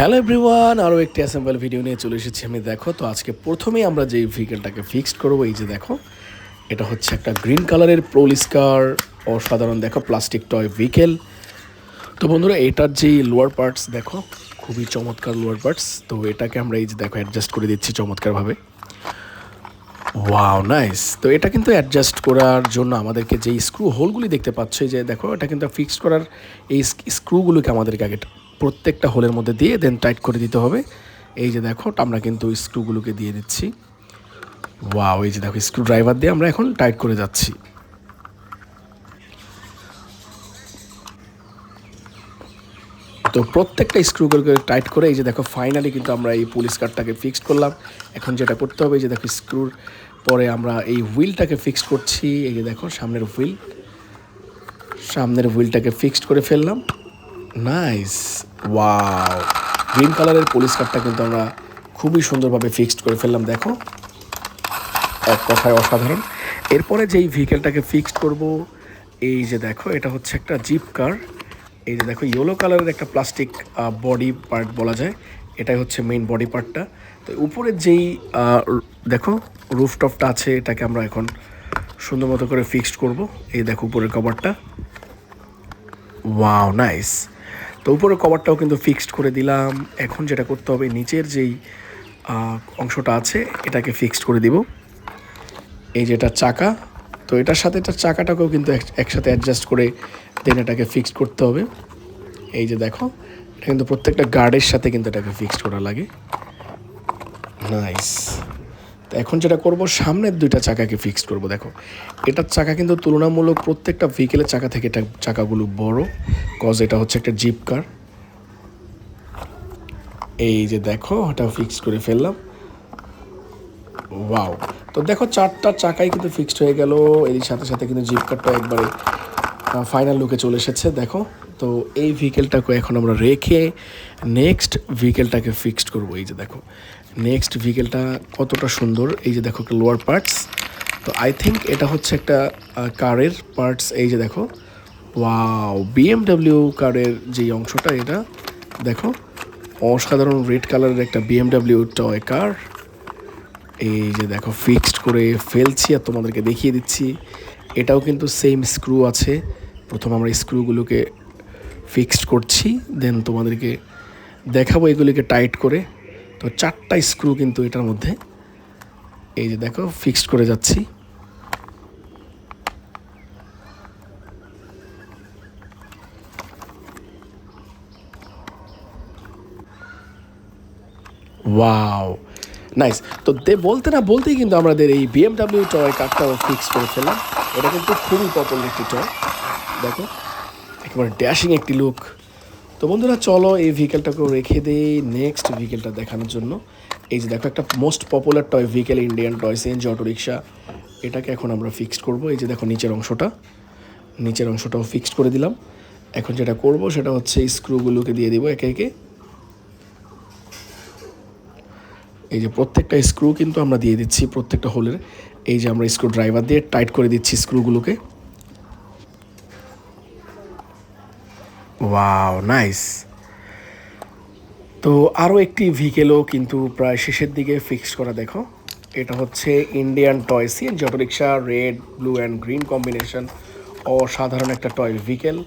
Hello everyone, আরও একটি assemble video নিয়ে চলে এসেছি আমি। দেখো তো আজকে প্রথমেই আমরা যেই ভেহিকেলটাকে ফিক্সড করবো, এই যে দেখো, এটা হচ্ছে একটা গ্রিন কালারের পোলিশ কার, অসাধারণ দেখো প্লাস্টিক টয় ভেহিকেল। তো বন্ধুরা, এটার যেই লোয়ার পার্টস দেখো, খুবই চমৎকার লোয়ার পার্টস। তো এটাকে আমরা এই যে দেখো অ্যাডজাস্ট করে দিচ্ছি চমৎকারভাবে। Wow nice. তো এটা কিন্তু অ্যাডজাস্ট করার জন্য আমাদেরকে যেই স্ক্রু হোলগুলি দেখতে পাচ্ছ, যে দেখো এটা কিন্তু ফিক্সড করার এই স্ক্রুগুলোকে আমাদেরকে আগে প্রত্যেকটা হোলের মধ্যে দিয়ে দেন টাইট করে দিতে হবে। এই যে দেখো আমরা কিন্তু স্ক্রুগুলোকে দিয়ে দিচ্ছি। ওয়াও, এই যে দেখো স্ক্রু ড্রাইভার দিয়ে আমরা এখন টাইট করে যাচ্ছি। তো প্রত্যেকটা স্ক্রুগুলোকে টাইট করে এই যে দেখো ফাইনালি কিন্তু আমরা এই পুলিশ কারটাকে ফিক্সড করলাম। এখন যেটা করতে হবে, এই যে দেখো স্ক্রুর পরে আমরা এই হুইলটাকে ফিক্সড করছি। এই যে দেখো সামনের হুইলটাকে ফিক্সড করে ফেললাম। নাইস। ওয়াও, গ্রিন কালারের পুলিশ কারটা কিন্তু আমরা খুবই সুন্দরভাবে ফিক্সড করে ফেললাম। দেখো, এক কথায় অসাধারণ। এরপরে যেই ভেহিকেলটাকে ফিক্সড করব, এই যে দেখো এটা হচ্ছে একটা জিপ কার। এই যে দেখো ইয়েলো কালারের একটা প্লাস্টিক বডি পার্ট বলা যায়, এটাই হচ্ছে মেইন বডি পার্টটা। তো উপরের যেই দেখো রুফটপটা আছে, এটাকে আমরা এখন সুন্দর মতো করে ফিক্সড করব। এই দেখো উপরের কভারটা। Wow nice. তো উপরের কভারটাও কিন্তু ফিক্সড করে দিলাম। এখন যেটা করতে হবে, নিচের যেই অংশটা আছে এটাকে ফিক্সড করে দিব। এই যে এটা চাকা, তো এটার সাথে এটার চাকাটাকেও কিন্তু একসাথে অ্যাডজাস্ট করে দেন এটাকে ফিক্সড করতে হবে। এই যে দেখো, এটা কিন্তু প্রত্যেকটা গার্ডের সাথে কিন্তু এটাকে ফিক্সড করা লাগে। নাইস। তো এখন যেটা করব, সামনের দুইটা চাকাকে ফিক্সড করব। দেখো এটার চাকা কিন্তু তুলনামূলক প্রত্যেকটা ভেহিকেলের চাকা থেকে এটা চাকাগুলো বড়, কজ এটা হচ্ছে একটা জিপ কার। এই যে দেখো এটা ফিক্সড করে ফেললাম। ওয়াও। তো দেখো চারটা চাকাই কিন্তু ফিক্সড হয়ে গেল। এর সাথে সাথে কিন্তু জিপ কারটা একবারে ফাইনাল লুকে চলে এসেছে। দেখো, তো এই ভেহিকেলটাকে এখন আমরা রেখে নেক্সট ভেহিকেলটাকে ফিক্সড করব। এই যে দেখো নেক্সট ভেহিকেলটা কতটা সুন্দর। এই যে দেখো একটা লোয়ার পার্টস, তো আই থিঙ্ক এটা হচ্ছে একটা কারের পার্টস। এই যে দেখো, ওয়াও, বিএমডাব্লিউ কারের যেই অংশটা, এটা দেখো অসাধারণ রেড কালারের একটা বিএমডাব্লিউ টয় কার। এই যে দেখো ফিক্সড করে ফেলছি আর তোমাদেরকে দেখিয়ে দিচ্ছি। এটাও কিন্তু সেম স্ক্রু আছে। প্রথম আমরা স্ক্রুগুলোকে ফিক্সড করছি, দেন তোমাদেরকে দেখাবো এগুলিকে টাইট করে। তো চারটা স্ক্রু কিন্তু এটার মধ্যে, এই যে দেখো ফিক্সড করে যাচ্ছি। Wow nice. তো বলতে না বলতেই কিন্তু আমাদের এই বিএমডাব্লিউ টয় কারটাও ফিক্স করে ফেললাম। এটা কিন্তু খুবই পপুলার একটি টয়। দেখো একেবারে ড্যাশিং একটি লুক। তো বন্ধুরা চলো এই ভেহিকেলটাকেও রেখে দিই নেক্সট ভেহিকেলটা দেখানোর জন্য। এই যে দেখো একটা most popular toy vehicle, Indian toy CNG auto rickshaw. এটাকে এখন আমরা ফিক্সড করব। এই যে দেখো নিচের অংশটাও ফিক্সড করে দিলাম। এখন যেটা করব সেটা হচ্ছে স্ক্রুগুলোকে দিয়ে দিব একে একে। এই যে প্রত্যেকটা স্ক্রু কিন্তু আমরা দিয়ে দিচ্ছি প্রত্যেকটা হোলের। এই যে আমরা স্ক্রু ড্রাইভার দিয়ে টাইট করে দিচ্ছি স্ক্রুগুলোকে। Wow nice. তো আরও একটি ভেহিকেলও কিন্তু প্রায় শেষের দিকে ফিক্স করা। দেখো এটা হচ্ছে Indian toy CNG auto rickshaw, red blue and green combination, অসাধারণ একটা টয় ভেহিকেল।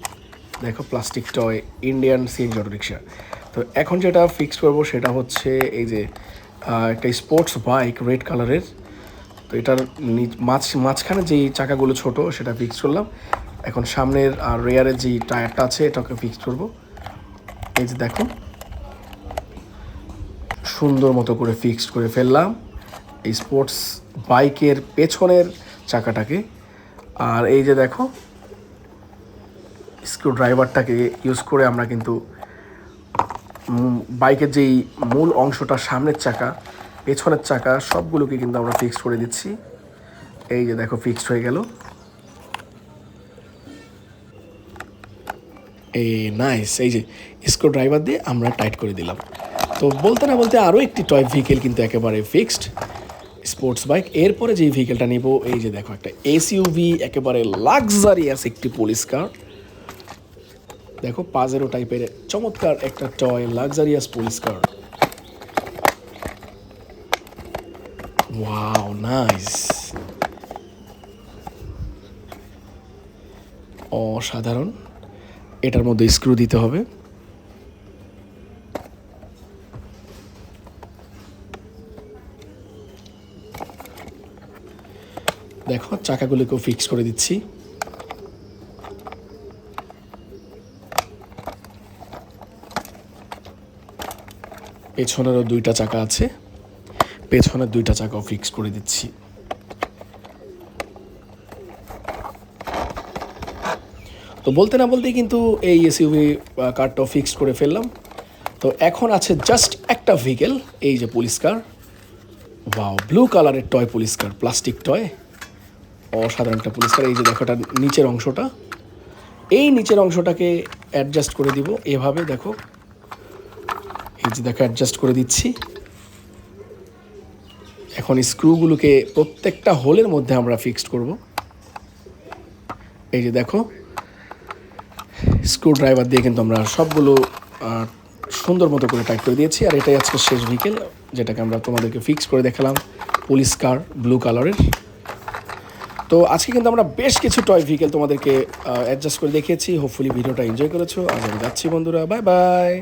দেখো plastic toy Indian CNG auto rickshaw. তো এখন যেটা ফিক্স করব সেটা হচ্ছে এই যে একটা স্পোর্টস বাইক রেড কালারের। তো এটার মাঝখানে যেই চাকাগুলো ছোট সেটা ফিক্স করলাম। এখন সামনের আর রেয়ারের যেই টায়ারটা আছে এটাকে ফিক্স করব। এই যে দেখো সুন্দর মতো করে ফিক্সড করে ফেললাম এই স্পোর্টস বাইকের পেছনের চাকাটাকে। আর এই যে দেখো স্ক্রু ড্রাইভারটাকে ইউজ করে আমরা কিন্তু বাইকের যেই মূল অংশটা, সামনের চাকা পেছনের চাকা সবগুলোকে কিন্তু আমরা ফিক্স করে দিচ্ছি। এই যে দেখো ফিক্সড হয়ে গেল। এই নাইস। এই যে স্ক্রু ড্রাইভার দিয়ে আমরা টাইট করে দিলাম। তো বলতে না বলতে আরও একটি টয় ভেহিকেল কিন্তু একেবারে ফিক্সড, স্পোর্টস বাইক। এরপরে যেই ভেহিকেলটা নিব, এই যে দেখো একটা এসইউভি, একেবারে লাক্সারিয়াস একটি পুলিশ কার। দেখো পাজেরো টাইপের চমৎকার একটা টয় লাক্সারিয়াস পুলিশ কার। ওয়াও নাইস, অসাধারণ। এটার মধ্যে স্ক্রু দিতে হবে। দেখো চাকাগুলোকেও ফিক্স করে দিচ্ছি। পেছনেরও 2টা চাকা আছে, পেছনের 2টা চাকাও ফিক্স করে দিচ্ছি। তো বলতে না বলতেই কিন্তু এই এসইউভি কারটাও ফিক্সড করে ফেললাম। তো এখন আছে জাস্ট একটা ভেহিকেল, এই যে পুলিশ কার। ওয়াও, ব্লু কালারের টয় পুলিশ কার, প্লাস্টিক টয়, অসাধারণ একটা পুলিশ কার। এই যে দেখো এটা নিচের অংশটা, এই নিচের অংশটাকে অ্যাডজাস্ট করে দিব এভাবে। দেখো এই যে দেখো অ্যাডজাস্ট করে দিচ্ছি। এখন স্ক্রুগুলোকে প্রত্যেকটা হোলের মধ্যে আমরা ফিক্সড করব। এই যে দেখো স্ক্রু ড্রাইভার দিয়ে কিন্তু আমরা সবগুলো সুন্দর মতো করে টাইট করে দিয়েছি। আর এটাই আজকে শেষ ভেহিকেল, যেটাকে আমরা তোমাদেরকে ফিক্স করে দেখালাম, পুলিশ কার ব্লু কালারের। তো আজকে কিন্তু আমরা বেশ কিছু টয় ভেহিকেল তোমাদেরকে অ্যাডজাস্ট করে দেখিয়েছি। হোপফুলি ভিডিওটা এনজয় করেছো। আজ আমি যাচ্ছি বন্ধুরা, বাই বাই।